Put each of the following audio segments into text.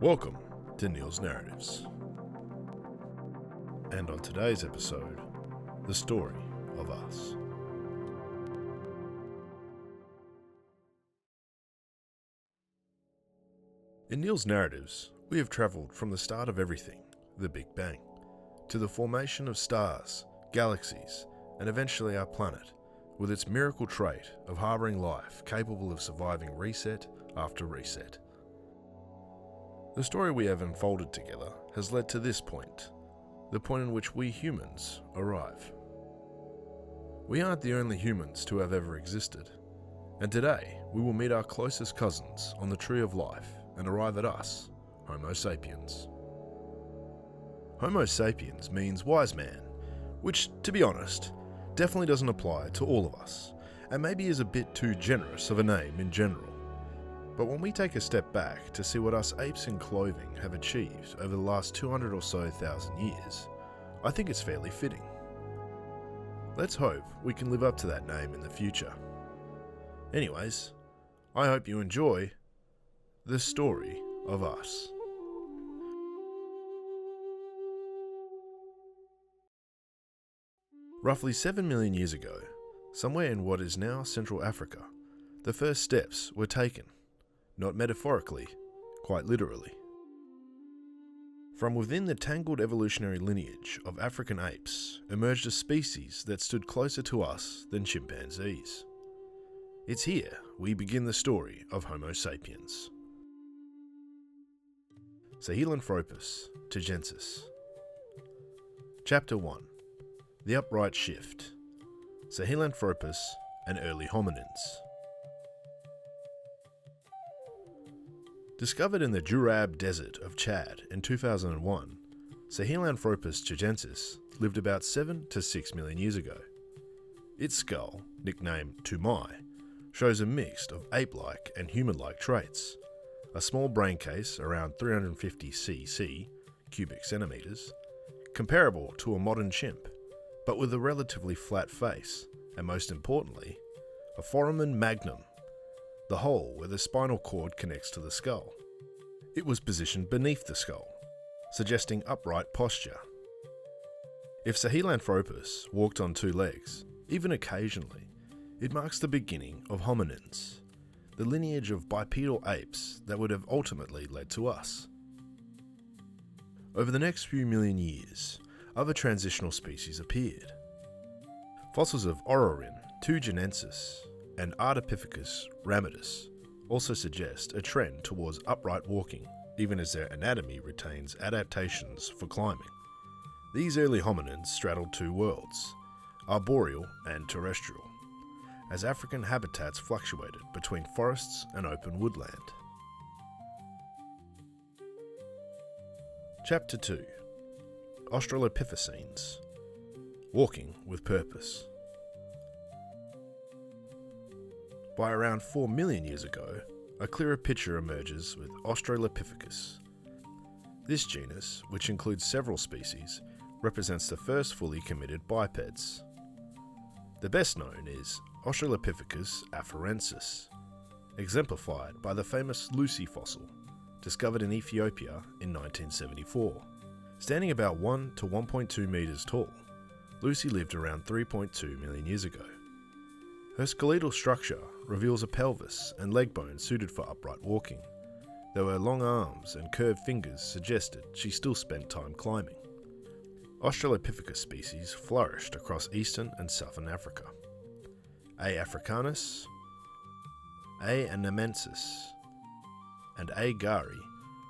Welcome to Neil's Narratives. And on today's episode, the story of us. In Neil's Narratives, we have travelled from the start of everything, the Big Bang, to the formation of stars, galaxies, and eventually our planet, with its miracle trait of harbouring life capable of surviving reset after reset. The story we have unfolded together has led to this point, the point in which we humans arrive. We aren't the only humans to have ever existed, and today we will meet our closest cousins on the tree of life and arrive at us, Homo sapiens. Homo sapiens means wise man, which, to be honest, definitely doesn't apply to all of us, and maybe is a bit too generous of a name in general. But when we take a step back to see what us apes in clothing have achieved over the last 200 or so thousand years, I think it's fairly fitting. Let's hope we can live up to that name in the future. Anyways, I hope you enjoy the story of us. Roughly 7 million years ago, somewhere in what is now Central Africa, the first steps were taken. Not metaphorically, quite literally. From within the tangled evolutionary lineage of African apes emerged a species that stood closer to us than chimpanzees. It's here we begin the story of Homo sapiens. Sahelanthropus tchagensis. Chapter 1. The Upright Shift. Sahelanthropus and Early Hominids. Discovered in the Jurab Desert of Chad in 2001, Sahelanthropus tchagensis lived about 7 to 6 million years ago. Its skull, nicknamed Tumai, shows a mix of ape-like and human-like traits. A small brain case around 350 cc, cubic centimeters, comparable to a modern chimp, but with a relatively flat face, and most importantly, a foramen magnum, the hole where the spinal cord connects to the skull. It was positioned beneath the skull, suggesting upright posture. If Sahelanthropus walked on two legs, even occasionally, it marks the beginning of Hominids, the lineage of bipedal apes that would have ultimately led to us. Over the next few million years, other transitional species appeared. Fossils of Orrorin tugenensis and Ardipithecus ramidus also suggest a trend towards upright walking, even as their anatomy retains adaptations for climbing. These early hominids straddled two worlds, arboreal and terrestrial, as African habitats fluctuated between forests and open woodland. Chapter 2. Australopithecines. Walking with Purpose. By around 4 million years ago, a clearer picture emerges with Australopithecus. This genus, which includes several species, represents the first fully committed bipeds. The best known is Australopithecus afarensis, exemplified by the famous Lucy fossil, discovered in Ethiopia in 1974. Standing about 1 to 1.2 metres tall, Lucy lived around 3.2 million years ago. Her skeletal structure reveals a pelvis and leg bones suited for upright walking, though her long arms and curved fingers suggested she still spent time climbing. Australopithecus species flourished across eastern and southern Africa. A. africanus, A. anamensis, and A. gari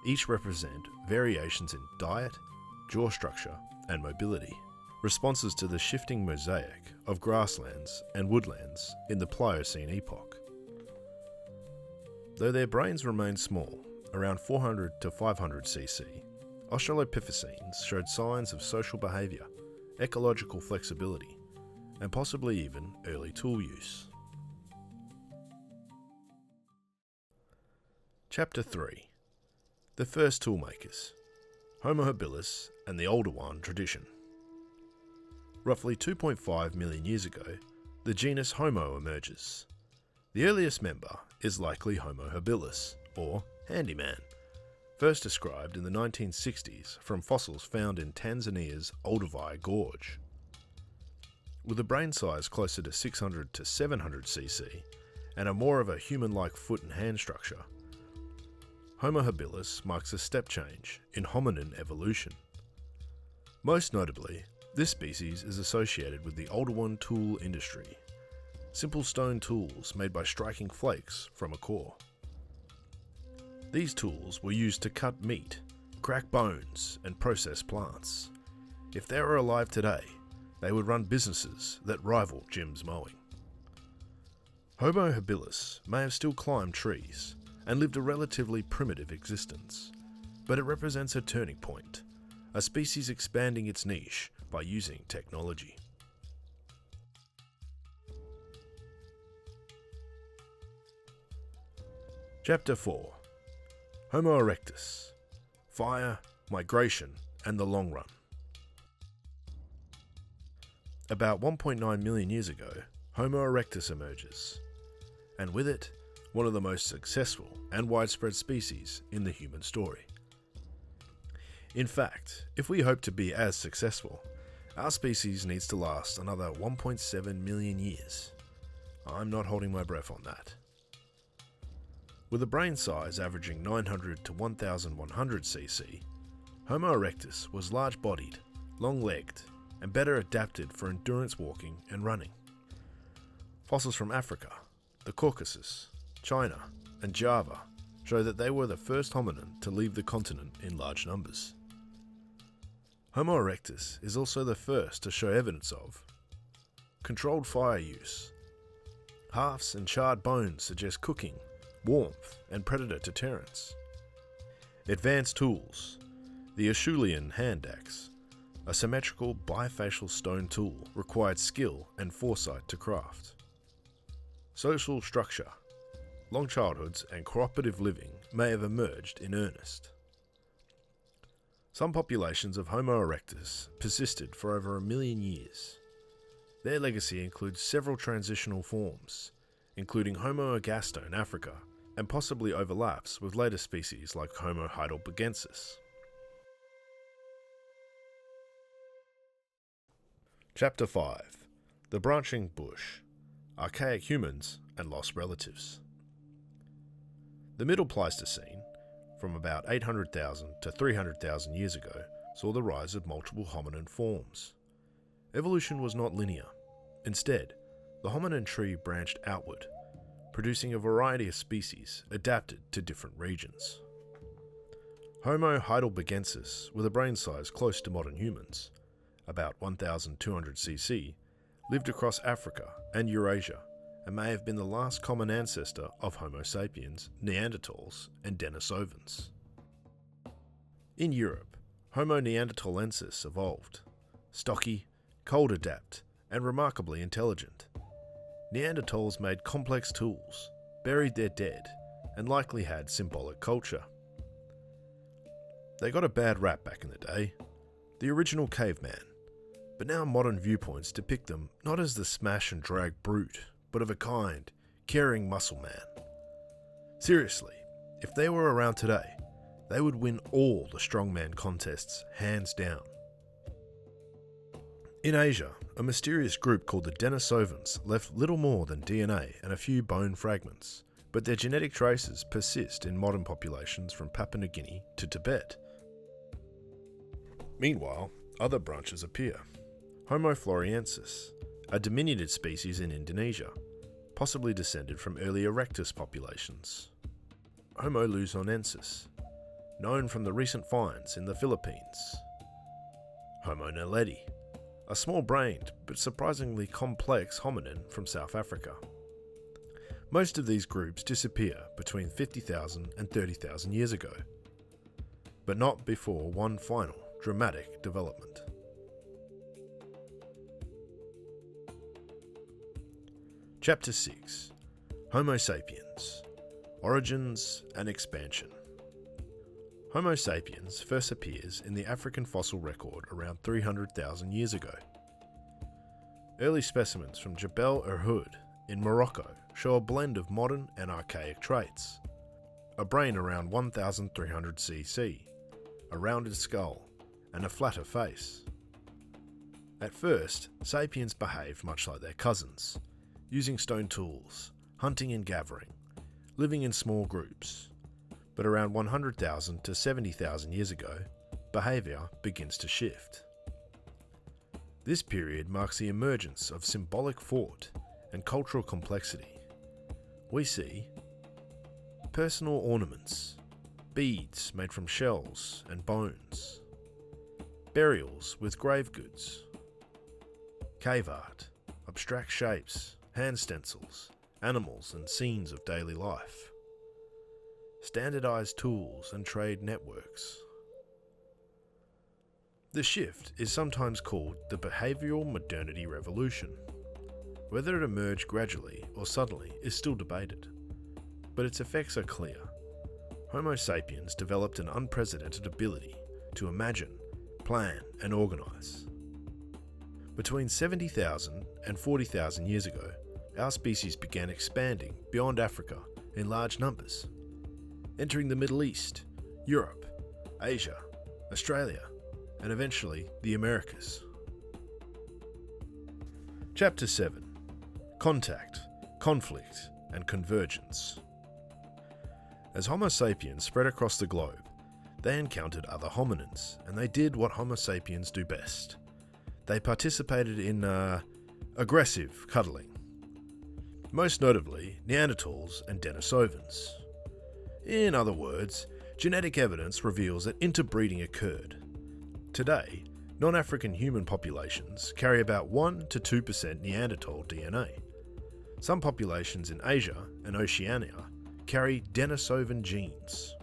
each represent variations in diet, jaw structure, and mobility, responses to the shifting mosaic of grasslands and woodlands in the Pliocene epoch. Though their brains remained small, around 400 to 500 cc, Australopithecines showed signs of social behaviour, ecological flexibility, and possibly even early tool use. Chapter 3. The First Toolmakers, Homo habilis and the Older One tradition. Roughly 2.5 million years ago, the genus Homo emerges. The earliest member is likely Homo habilis, or handyman, first described in the 1960s from fossils found in Tanzania's Olduvai Gorge. With a brain size closer to 600 to 700 cc and a more of a human-like foot and hand structure, Homo habilis marks a step change in hominin evolution. Most notably, this species is associated with the older one tool industry, simple stone tools made by striking flakes from a core. These tools were used to cut meat, crack bones, and process plants. If they were alive today, they would run businesses that rival Jim's mowing. Homo habilis may have still climbed trees and lived a relatively primitive existence, but it represents a turning point, a species expanding its niche by using technology. Chapter 4. Homo erectus. Fire, migration, and the long run. About 1.9 million years ago, Homo erectus emerges, and with it, one of the most successful and widespread species in the human story. In fact, if we hope to be as successful, our species needs to last another 1.7 million years. I'm not holding my breath on that. With a brain size averaging 900 to 1100 cc, Homo erectus was large-bodied, long-legged, and better adapted for endurance walking and running. Fossils from Africa, the Caucasus, China, and Java show that they were the first hominin to leave the continent in large numbers. Homo erectus is also the first to show evidence of controlled fire use. Halves and charred bones suggest cooking, warmth, and predator deterrence. Advanced tools. The Acheulean hand axe, a symmetrical bifacial stone tool, required skill and foresight to craft. Social structure. Long childhoods and cooperative living may have emerged in earnest. Some populations of Homo erectus persisted for over 1 million years. Their legacy includes several transitional forms, including Homo ergaster in Africa, and possibly overlaps with later species like Homo heidelbergensis. Chapter 5. The Branching Bush. Archaic Humans and Lost Relatives. The Middle Pleistocene, from about 800,000 to 300,000 years ago, saw the rise of multiple hominin forms. Evolution was not linear. Instead, the hominin tree branched outward, producing a variety of species adapted to different regions. Homo heidelbergensis, with a brain size close to modern humans, about 1,200 cc, lived across Africa and Eurasia, and may have been the last common ancestor of Homo sapiens, Neanderthals, and Denisovans. In Europe, Homo neanderthalensis evolved, stocky, cold adapt, and remarkably intelligent. Neanderthals made complex tools, buried their dead, and likely had symbolic culture. They got a bad rap back in the day, the original caveman, but now modern viewpoints depict them not as the smash and drag brute, but of a kind, caring muscle man. Seriously, if they were around today, they would win all the strongman contests hands down. In Asia, a mysterious group called the Denisovans left little more than DNA and a few bone fragments, but their genetic traces persist in modern populations from Papua New Guinea to Tibet. Meanwhile, other branches appear. Homo floresiensis, a diminutive species in Indonesia, possibly descended from early erectus populations. Homo luzonensis, known from the recent finds in the Philippines. Homo naledi, a small-brained but surprisingly complex hominin from South Africa. Most of these groups disappear between 50,000 and 30,000 years ago, but not before one final dramatic development. Chapter 6. Homo sapiens. Origins and Expansion. Homo sapiens first appears in the African fossil record around 300,000 years ago. Early specimens from Jebel Irhoud in Morocco show a blend of modern and archaic traits. a brain around 1300 cc, a rounded skull, and a flatter face. At first, sapiens behaved much like their cousins, using stone tools, hunting and gathering, living in small groups. But around 100,000 to 70,000 years ago, behaviour begins to shift. This period marks the emergence of symbolic thought and cultural complexity. We see personal ornaments, beads made from shells and bones, burials with grave goods, cave art, abstract shapes, hand stencils, animals and scenes of daily life, standardized tools and trade networks. The shift is sometimes called the behavioral modernity revolution. Whether it emerged gradually or suddenly is still debated, but its effects are clear. Homo sapiens developed an unprecedented ability to imagine, plan, and organize. Between 70,000 and 40,000 years ago, our species began expanding beyond Africa in large numbers, entering the Middle East, Europe, Asia, Australia, and eventually the Americas. Chapter 7. Contact, Conflict, and Convergence. As Homo sapiens spread across the globe, they encountered other hominids, and they did what Homo sapiens do best. They participated in aggressive cuddling. Most notably, Neanderthals and Denisovans. In other words, genetic evidence reveals that interbreeding occurred. Today, non-African human populations carry about 1 to 2% Neanderthal DNA. Some populations in Asia and Oceania carry Denisovan genes.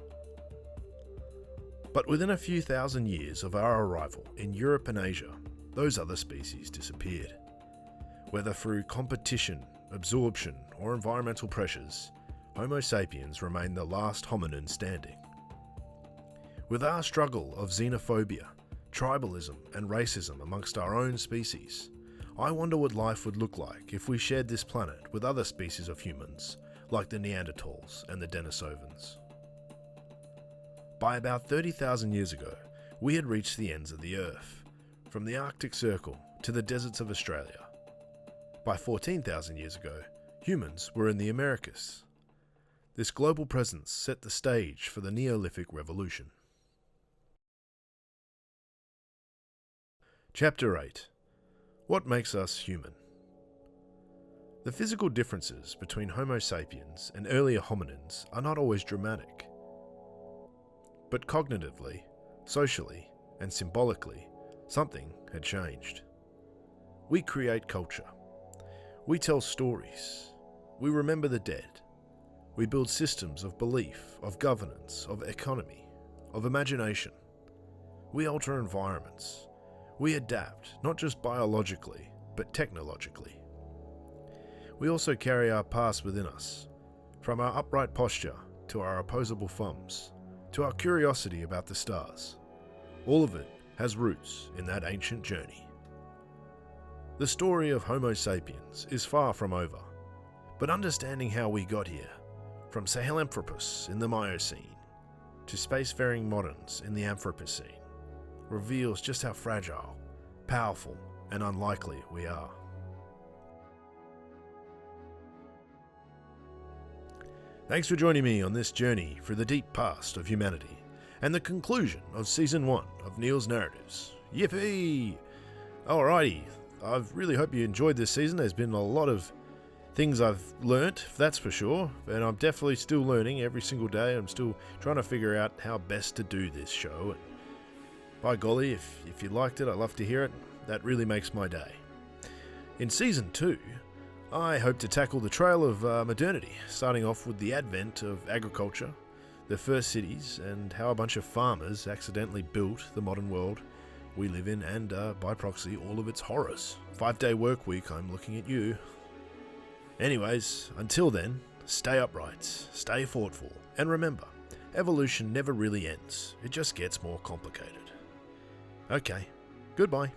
But within a few thousand years of our arrival in Europe and Asia, those other species disappeared. Whether through competition, absorption, or environmental pressures, Homo sapiens remain the last hominin standing. With our struggle of xenophobia, tribalism, and racism amongst our own species, I wonder what life would look like if we shared this planet with other species of humans, like the Neanderthals and the Denisovans. By about 30,000 years ago, we had reached the ends of the Earth, from the Arctic Circle to the deserts of Australia. By 14,000 years ago, humans were in the Americas. This global presence set the stage for the Neolithic Revolution. Chapter 8. What makes us human? The physical differences between Homo sapiens and earlier hominins are not always dramatic. But cognitively, socially, and symbolically, something had changed. We create culture. We tell stories. We remember the dead. We build systems of belief, of governance, of economy, of imagination. We alter environments. We adapt, not just biologically, but technologically. We also carry our past within us, from our upright posture to our opposable thumbs, to our curiosity about the stars. All of it has roots in that ancient journey. The story of Homo sapiens is far from over, but understanding how we got here, from Sahelanthropus in the Miocene to spacefaring moderns in the Anthropocene, reveals just how fragile, powerful, and unlikely we are. Thanks for joining me on this journey through the deep past of humanity and the conclusion of Season 1 of Neil's Narratives. Yippee! Alrighty, I really hope you enjoyed this season. There's been a lot of things I've learnt, that's for sure, and I'm definitely still learning every single day. I'm still trying to figure out how best to do this show. By golly, if you liked it, I'd love to hear it. That really makes my day. In Season 2, I hope to tackle the trail of modernity, starting off with the advent of agriculture, the first cities, and how a bunch of farmers accidentally built the modern world we live in, and by proxy, all of its horrors. 5-day work week, I'm looking at you. Anyways, until then, stay upright, stay thoughtful, and remember, evolution never really ends, it just gets more complicated. Okay, goodbye.